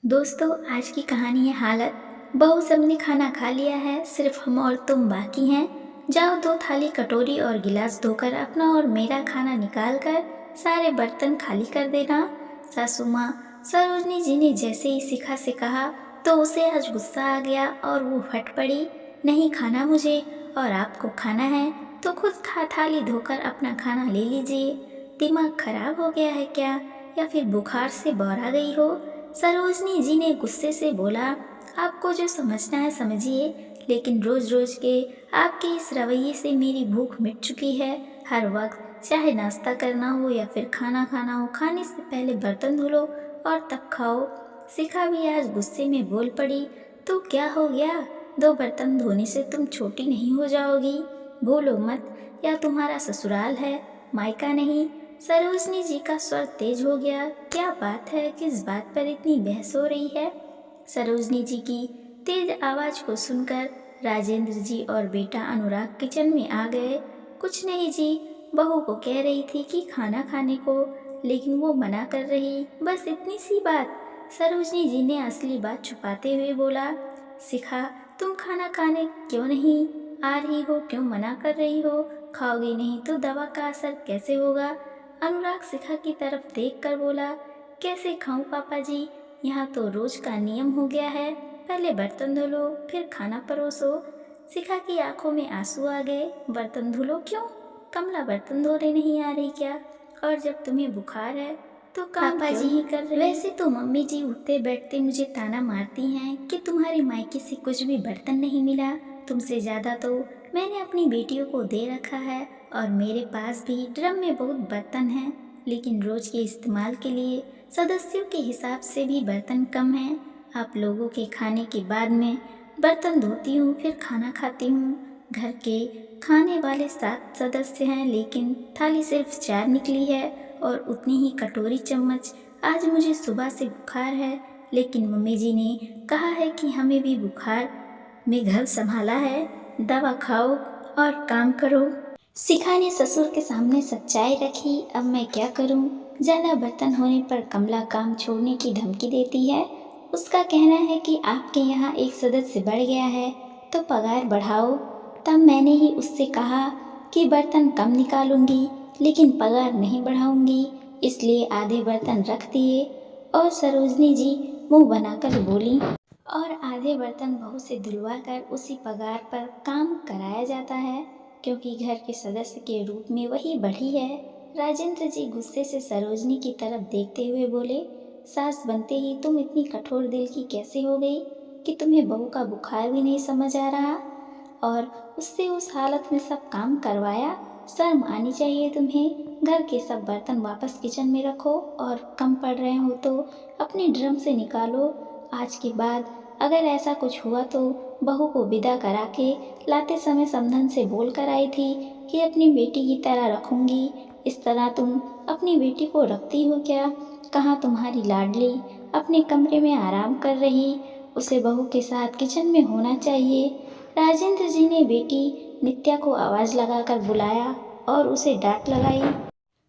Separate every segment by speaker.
Speaker 1: दोस्तों, आज की कहानी है हालत। बहू सबने खाना खा लिया है, सिर्फ हम और तुम बाकी हैं। जाओ, दो थाली, कटोरी और गिलास धोकर अपना और मेरा खाना निकाल कर सारे बर्तन खाली कर देना। सासू माँ सरोजनी जी ने जैसे ही शिखा से कहा तो उसे आज गुस्सा आ गया और वो फट पड़ी। नहीं खाना मुझे, और आपको खाना है तो खुद थाली धोकर अपना खाना ले लीजिए। दिमाग खराब हो गया है क्या, या फिर बुखार से बौरा गई हो? सरोजनी जी ने गुस्से से बोला, आपको जो समझना है समझिए, लेकिन रोज रोज के आपके इस रवैये से मेरी भूख मिट चुकी है। हर वक्त चाहे नाश्ता करना हो या फिर खाना खाना हो, खाने से पहले बर्तन धो लो और तब खाओ। शिखा भी आज गुस्से में बोल पड़ी, तो क्या हो गया, दो बर्तन धोने से तुम छोटी नहीं हो जाओगी? भूलो मत, या तुम्हारा ससुराल है, मायका नहीं। सरोजनी जी का स्वर तेज हो गया। क्या बात है, किस बात पर इतनी बहस हो रही है? सरोजनी जी की तेज आवाज को सुनकर राजेंद्र जी और बेटा अनुराग किचन में आ गए। कुछ नहीं जी, बहू को कह रही थी कि खाना खाने को, लेकिन वो मना कर रही, बस इतनी सी बात। सरोजनी जी ने असली बात छुपाते हुए बोला, शिखा, तुम खाना खाने क्यों नहीं आ रही हो? क्यों मना कर रही हो? खाओगी नहीं तो दवा का असर कैसे होगा? अनुराग शिखा की तरफ देखकर बोला, कैसे खाऊं पापा जी, यहाँ तो रोज का नियम हो गया है, पहले बर्तन धो लो फिर खाना परोसो। शिखा की आंखों में आंसू आ गए। बर्तन धुलो क्यों? कमला बर्तन धोने नहीं आ रही क्या? और जब तुम्हें बुखार है तो काम
Speaker 2: पापा
Speaker 1: क्यों
Speaker 2: जी,
Speaker 1: नहीं कर रही? वैसे तो मम्मी जी उठते बैठते मुझे ताना मारती हैं कि तुम्हारे मायके से कुछ भी बर्तन नहीं मिला। तुमसे ज्यादा तो मैंने अपनी बेटियों को दे रखा है, और मेरे पास भी ड्रम में बहुत बर्तन हैं, लेकिन रोज के इस्तेमाल के लिए सदस्यों के हिसाब से भी बर्तन कम हैं। आप लोगों के खाने के बाद में बर्तन धोती हूँ, फिर खाना खाती हूँ। घर के खाने वाले 7 सदस्य हैं, लेकिन थाली सिर्फ 4 निकली है, और उतनी ही कटोरी चम्मच। आज मुझे सुबह से बुखार है, लेकिन मम्मी जी ने कहा है कि हमें भी बुखार में घर संभाला है, दवा खाओ और काम करो। शिखा ने ससुर के सामने सच्चाई रखी। अब मैं क्या करूं? ज्यादा बर्तन होने पर कमला काम छोड़ने की धमकी देती है। उसका कहना है कि आपके यहाँ एक सदस्य बढ़ गया है तो पगार बढ़ाओ। तब मैंने ही उससे कहा कि बर्तन कम निकालूंगी, लेकिन पगार नहीं बढ़ाऊंगी, इसलिए आधे बर्तन रख दिए। और सरोजनी जी मुंह बनाकर बोली, और आधे बर्तन बहू से धुलवा कर उसी पगार पर काम कराया जाता है, क्योंकि घर के सदस्य के रूप में वही बढ़ी है। राजेंद्र जी गुस्से से सरोजनी की तरफ देखते हुए बोले, सास बनते ही तुम इतनी कठोर दिल की कैसे हो गई कि तुम्हें बहू का बुखार भी नहीं समझ आ रहा, और उससे उस हालत में सब काम करवाया? शर्म आनी चाहिए तुम्हें। घर के सब बर्तन वापस किचन में रखो, और कम पड़ रहे हो तो अपने ड्रम से निकालो। आज के बाद अगर ऐसा कुछ हुआ तो बहू को विदा करा के लाते समय समधन से बोल कर आई थी कि अपनी बेटी की तरह रखूंगी। इस तरह तुम अपनी बेटी को रखती हो क्या? कहाँ तुम्हारी लाडली अपने कमरे में आराम कर रही, उसे बहू के साथ किचन में होना चाहिए। राजेंद्र जी ने बेटी नित्या को आवाज लगाकर बुलाया और उसे डांट लगाई,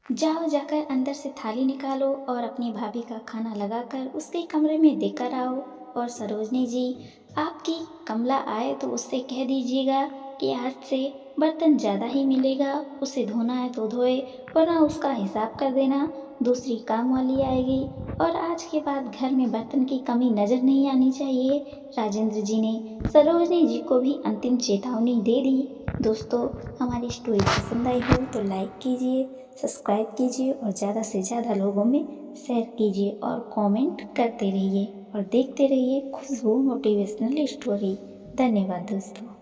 Speaker 1: जाओ, जाकर अंदर से थाली निकालो और अपनी भाभी का खाना लगाकर उसके कमरे में देकर आओ। और सरोजनी जी, आपकी कमला आए तो उससे कह दीजिएगा कि आज से बर्तन ज़्यादा ही मिलेगा, उसे धोना है तो धोए, वरना उसका हिसाब कर देना, दूसरी काम वाली आएगी। और आज के बाद घर में बर्तन की कमी नज़र नहीं आनी चाहिए। राजेंद्र जी ने सरोजनी जी को भी अंतिम चेतावनी दे दी। दोस्तों, हमारी स्टोरी पसंद आई हो तो लाइक कीजिए, सब्सक्राइब कीजिए, और ज़्यादा से ज़्यादा लोगों में शेयर कीजिए, और कमेंट करते रहिए, और देखते रहिए खुशबू मोटिवेशनल स्टोरी। धन्यवाद दोस्तों।